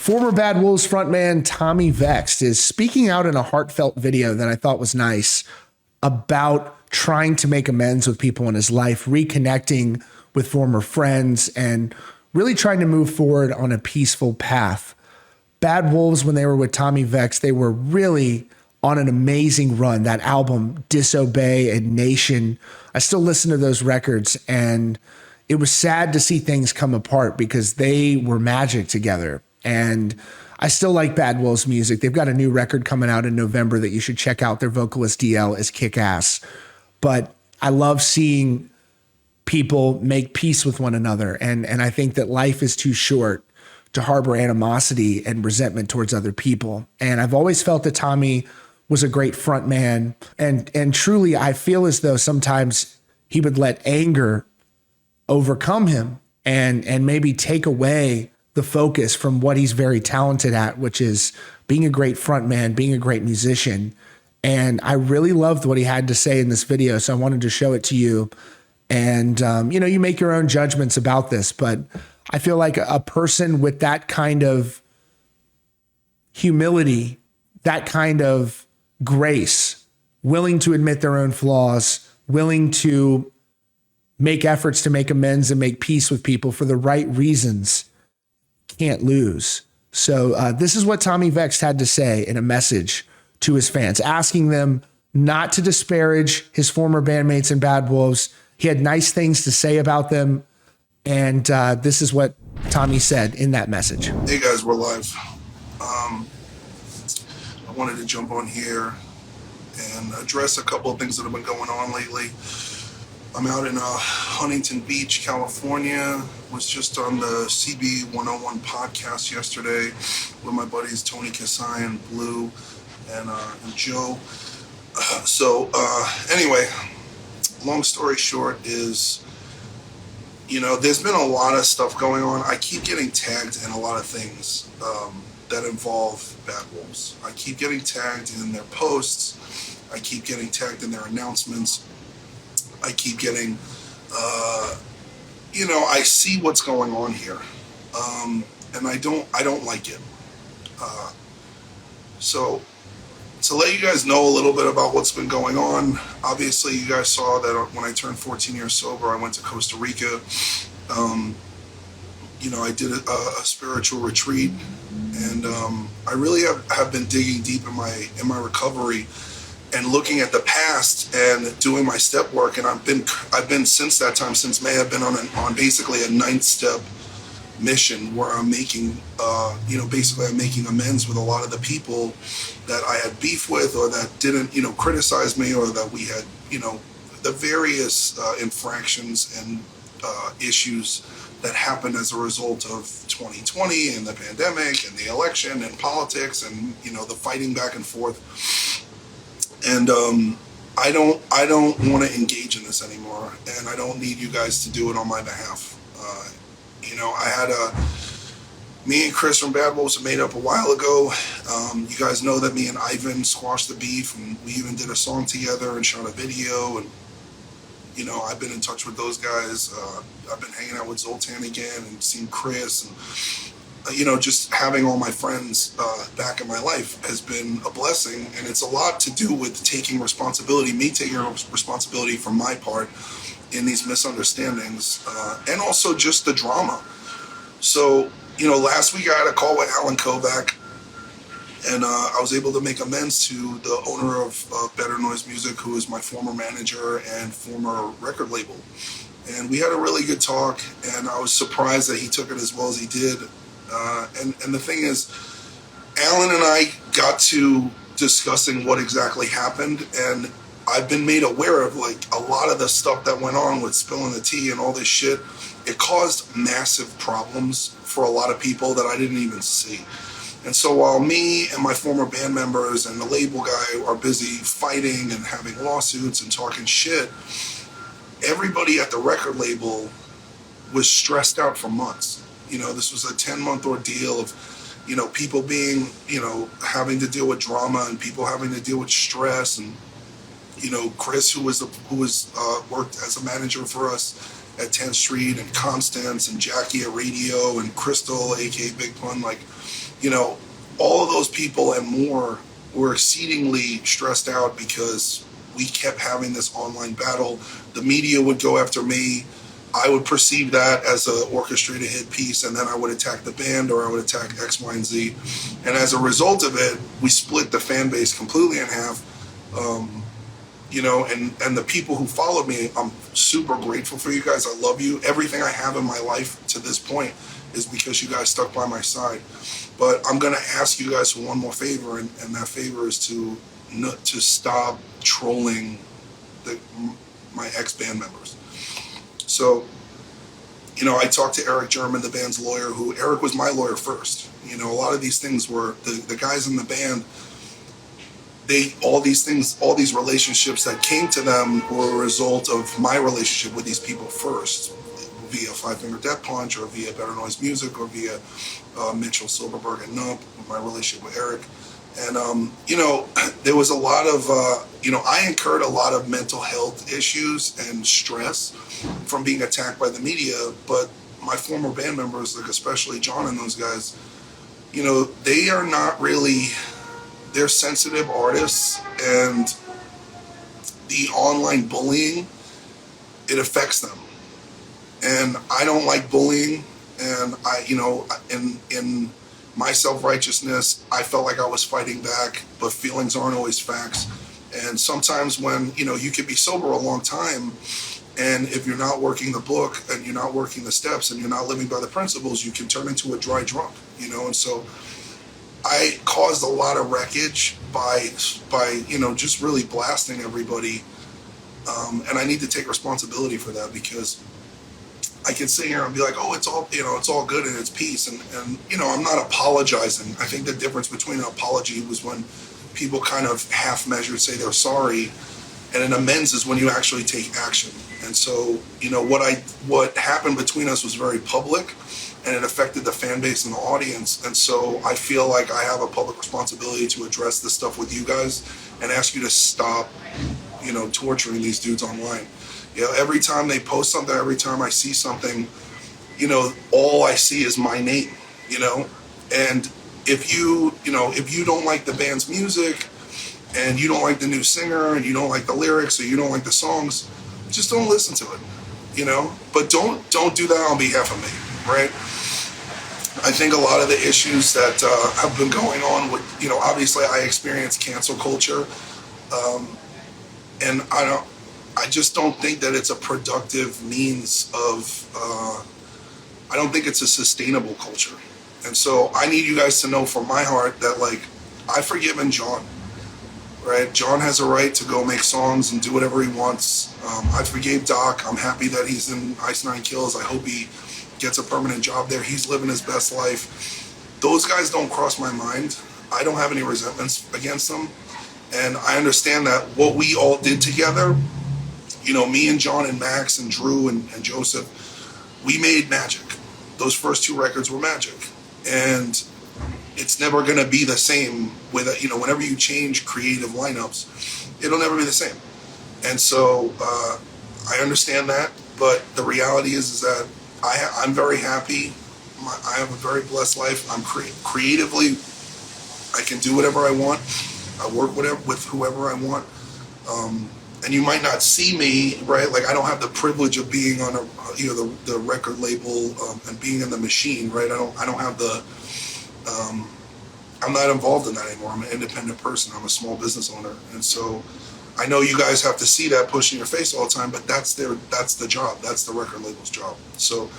Former Bad Wolves frontman Tommy Vext is speaking out in a heartfelt video that I thought was nice about trying to make amends with people in his life, reconnecting with former friends, and really trying to move forward on a peaceful path. Bad Wolves, when they were with Tommy Vext, they were really on an amazing run. That album, Disobey and Nation, I still listen to those records, and it was sad to see things come apart because they were magic together. And I still like Bad Wolves music. They've got a new record coming out in November that you should check out. Their vocalist DL is kick-ass. But I love seeing people make peace with one another. And I think that life is too short to harbor animosity and resentment towards other people. And I've always felt that Tommy was a great front man. And truly, I feel as though sometimes he would let anger overcome him and maybe take away the focus from what he's very talented at, which is being a great front man, being a great musician. And I really loved what he had to say in this video, so I wanted to show it to you. And, you make your own judgments about this, but I feel like a person with that kind of humility, that kind of grace, willing to admit their own flaws, willing to make efforts to make amends and make peace with people for the right reasons, can't lose. So this is what Tommy Vext had to say in a message to his fans, asking them not to disparage his former bandmates in Bad Wolves. He had nice things to say about them. And this is what Tommy said in that message. Hey guys, we're live. I wanted to jump on here and address a couple of things that have been going on lately. I'm out in Huntington Beach, California. Was just on the CB 101 podcast yesterday with my buddies Tony Kasai and Blue and Joe. Anyway, long story short is, there's been a lot of stuff going on. I keep getting tagged in a lot of things that involve Bad Wolves. I keep getting tagged in their posts. I keep getting tagged in their announcements. I keep getting, I see what's going on here, and I don't like it. So to let you guys know a little bit about what's been going on, obviously you guys saw that when I turned 14 years sober, I went to Costa Rica. I did a spiritual retreat, and I really have been digging deep in my recovery and looking at the past and doing my step work. And I've been since that time, since May, I've been on basically a 9-step mission where I'm making, I'm making amends with a lot of the people that I had beef with or that didn't, criticize me, or that we had, the various infractions and issues that happened as a result of 2020 and the pandemic and the election and politics and, the fighting back and forth. And I don't want to engage in this anymore, and I don't need you guys to do it on my behalf. Me and Chris from Bad Wolves made up a while ago. You guys know that me and Ivan squashed the beef, and we even did a song together and shot a video. And I've been in touch with those guys. I've been hanging out with Zoltan again and seeing Chris, and just having all my friends back in my life has been a blessing. And it's a lot to do with taking responsibility, me taking responsibility for my part in these misunderstandings, and also just the drama. So, last week I had a call with Allen Kovac, and I was able to make amends to the owner of Better Noise Music, who is my former manager and former record label. And we had a really good talk, and I was surprised that he took it as well as he did. And the thing is, Alan and I got to discussing what exactly happened, and I've been made aware of a lot of the stuff that went on with spilling the tea and all this shit. It caused massive problems for a lot of people that I didn't even see. And so while me and my former band members and the label guy are busy fighting and having lawsuits and talking shit, everybody at the record label was stressed out for months. This was a 10-month ordeal of, people being, having to deal with drama and people having to deal with stress. And, Chris, who worked as a manager for us at 10th Street, and Constance and Jackie at radio, and Crystal, aka Big Pun, You know, all of those people and more were exceedingly stressed out because we kept having this online battle. The media would go after me. I would perceive that as an orchestrated hit piece, and then I would attack the band or I would attack X, Y, and Z. And as a result of it, we split the fan base completely in half. You know, and the people who followed me, I'm super grateful for you guys. I love you. Everything I have in my life to this point is because you guys stuck by my side. But I'm going to ask you guys for one more favor, and that favor is to stop trolling my ex-band members. So, you know, I talked to Eric German, the band's lawyer, Eric was my lawyer first. You know, a lot of these things were, the guys in the band, all these relationships that came to them were a result of my relationship with these people first, via Five Finger Death Punch or via Better Noise Music or via Mitchell Silverberg and Nump, my relationship with Eric. And, you know, there was a lot of, you know, I incurred a lot of mental health issues and stress from being attacked by the media, but my former band members, like especially John and those guys, you know, they are not really, they're sensitive artists, and the online bullying, it affects them. And I don't like bullying, and I, you know, in my self-righteousness, I felt like I was fighting back, but feelings aren't always facts. And sometimes when, you know, you could be sober a long time, and if you're not working the book and you're not working the steps and you're not living by the principles, you can turn into a dry drunk, you know. And so I caused a lot of wreckage by you know, just really blasting everybody. And I need to take responsibility for that, because I can sit here and be like, oh, it's all, you know, it's all good and it's peace. And you know, I'm not apologizing. I think the difference between an apology was when people kind of half-measured say they're sorry, and an amends is when you actually take action. And so, you know, what happened between us was very public, and it affected the fan base and the audience. And so I feel like I have a public responsibility to address this stuff with you guys and ask you to stop, you know, torturing these dudes online. You know, every time they post something, every time I see something, you know, all I see is my name, you know. And if you don't like the band's music, and you don't like the new singer, and you don't like the lyrics, or you don't like the songs, just don't listen to it, you know. But don't do that on behalf of me, right? I think a lot of the issues that have been going on with, you know, obviously I experience cancel culture, and I just don't think that it's a productive means of, I don't think it's a sustainable culture. And so I need you guys to know from my heart that, like, I've forgiven John, right? John has a right to go make songs and do whatever he wants. I forgave Doc. I'm happy that he's in Ice Nine Kills. I hope he gets a permanent job there. He's living his best life. Those guys don't cross my mind. I don't have any resentments against them. And I understand that what we all did together, you know, me and John and Max and Drew and Joseph, we made magic. Those first two records were magic. And it's never going to be the same with, you know, whenever you change creative lineups, it'll never be the same. And so I understand that, but the reality is that I'm very happy. I have a very blessed life. I'm creatively, I can do whatever I want. I work with whoever I want. And you might not see me, right? Like, I don't have the privilege of being on the record label and being in the machine, right? I don't have the, I'm not involved in that anymore. I'm an independent person. I'm a small business owner. And so I know you guys have to see that push in your face all the time, but that's the job. That's the record label's job. So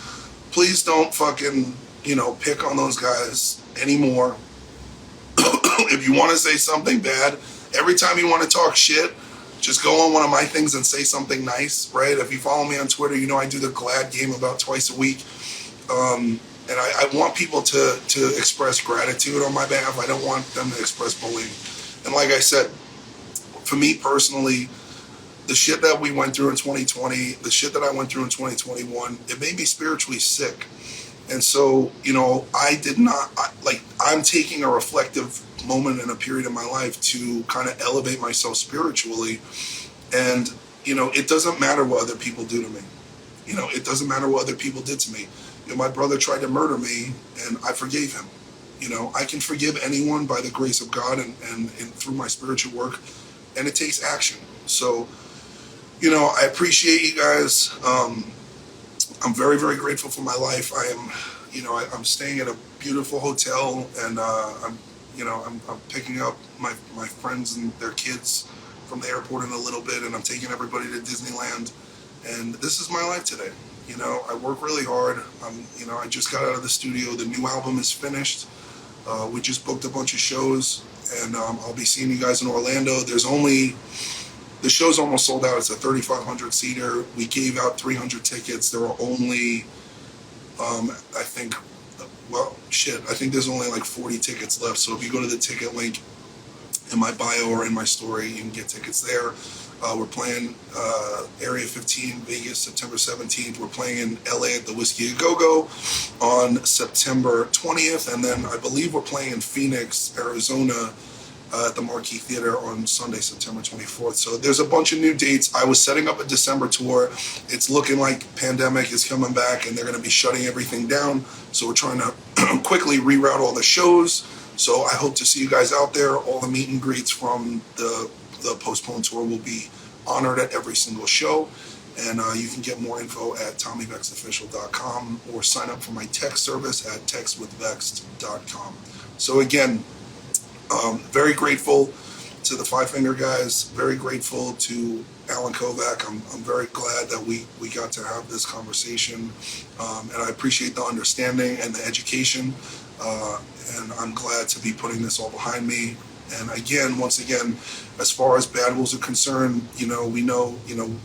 please don't fucking, you know, pick on those guys anymore. If you want to say something bad, every time you want to talk shit, just go on one of my things and say something nice, right? If you follow me on Twitter, you know I do the Glad game about twice a week. And I want people to express gratitude on my behalf. I don't want them to express bullying. And like I said, for me personally, the shit that we went through in 2020, the shit that I went through in 2021, it made me spiritually sick. And so, you know, I'm taking a reflective moment in a period of my life to kind of elevate myself spiritually. And, you know, it doesn't matter what other people do to me. You know, it doesn't matter what other people did to me. You know, my brother tried to murder me, and I forgave him. You know, I can forgive anyone by the grace of God and through my spiritual work, and it takes action. So, you know, I appreciate you guys. I'm very, very grateful for my life. I am, you know, I'm staying at a beautiful hotel, and I'm picking up my friends and their kids from the airport in a little bit, and I'm taking everybody to Disneyland. And this is my life today. You know, I work really hard. I just got out of the studio. The new album is finished. We just booked a bunch of shows, and I'll be seeing you guys in Orlando. The show's almost sold out. It's a 3,500 seater. We gave out 300 tickets. There are only, I think there's only like 40 tickets left. So if you go to the ticket link in my bio or in my story, you can get tickets there. We're playing Area 15, Vegas, September 17th. We're playing in LA at the Whiskey A Go-Go on September 20th. And then I believe we're playing in Phoenix, Arizona at the Marquee Theater on Sunday, September 24th. So there's a bunch of new dates. I was setting up a December tour. It's looking like pandemic is coming back and they're going to be shutting everything down. So we're trying to quickly reroute all the shows. So I hope to see you guys out there. All the meet and greets from the postponed tour will be honored at every single show. And you can get more info at TommyVextOfficial.com or sign up for my text service at textwithvext.com. So again, very grateful to the Five Finger guys. Very grateful to Allen Kovac. I'm very glad that we got to have this conversation. And I appreciate the understanding and the education. And I'm glad to be putting this all behind me. And again, once again, as far as Bad Wolves are concerned, we know,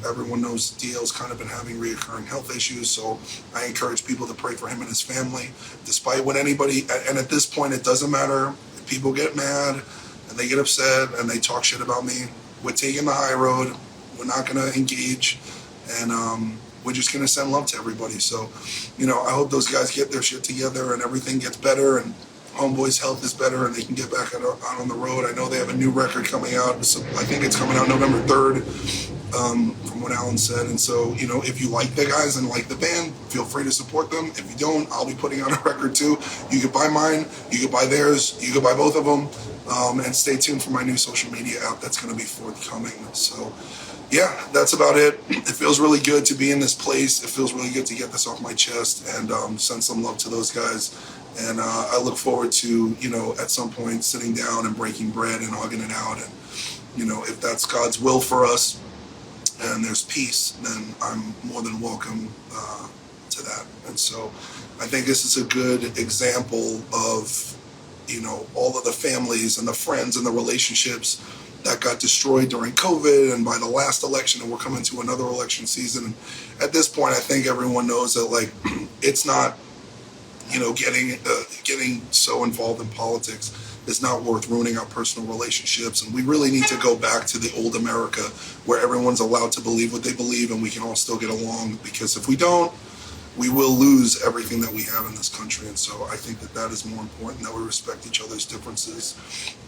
everyone knows DL's kind of been having reoccurring health issues. So I encourage people to pray for him and his family, despite what anybody, and at this point, it doesn't matter if people get mad and they get upset and they talk shit about me. We're taking the high road. We're not going to engage. And we're just going to send love to everybody. So, I hope those guys get their shit together and everything gets better and Homeboy's health is better and they can get back out on the road. I know they have a new record coming out. So I think it's coming out November 3rd, from what Allen said. And so, if you like the guys and like the band, feel free to support them. If you don't, I'll be putting out a record too. You can buy mine, you can buy theirs, you can buy both of them. And stay tuned for my new social media app that's going to be forthcoming. So, yeah, that's about it. It feels really good to be in this place. It feels really good to get this off my chest and send some love to those guys. And I look forward to, at some point sitting down and breaking bread and hugging it out. And, if that's God's will for us and there's peace, then I'm more than welcome to that. And so I think this is a good example of, all of the families and the friends and the relationships that got destroyed during COVID and by the last election, and we're coming to another election season. And at this point, I think everyone knows that, it's not, getting so involved in politics is not worth ruining our personal relationships. And we really need to go back to the old America where everyone's allowed to believe what they believe and we can all still get along, because if we don't, we will lose everything that we have in this country. And so I think that is more important, that we respect each other's differences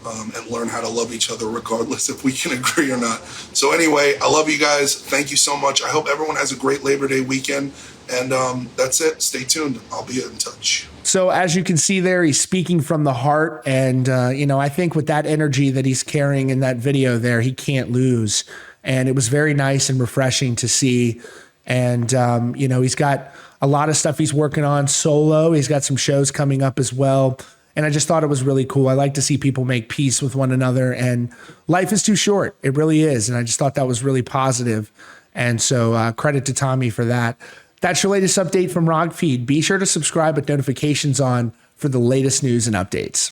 and learn how to love each other regardless if we can agree or not. So anyway, I love you guys. Thank you so much. I hope everyone has a great Labor Day weekend. And that's it. Stay tuned. I'll be in touch. So as you can see there, he's speaking from the heart. And, I think with that energy that he's carrying in that video there, he can't lose. And it was very nice and refreshing to see. And, he's got a lot of stuff he's working on solo. He's got some shows coming up as well. And I just thought it was really cool. I like to see people make peace with one another, and life is too short. It really is. And I just thought that was really positive. And so credit to Tommy for that. That's your latest update from Rog Feed. Be sure to subscribe with notifications on for the latest news and updates.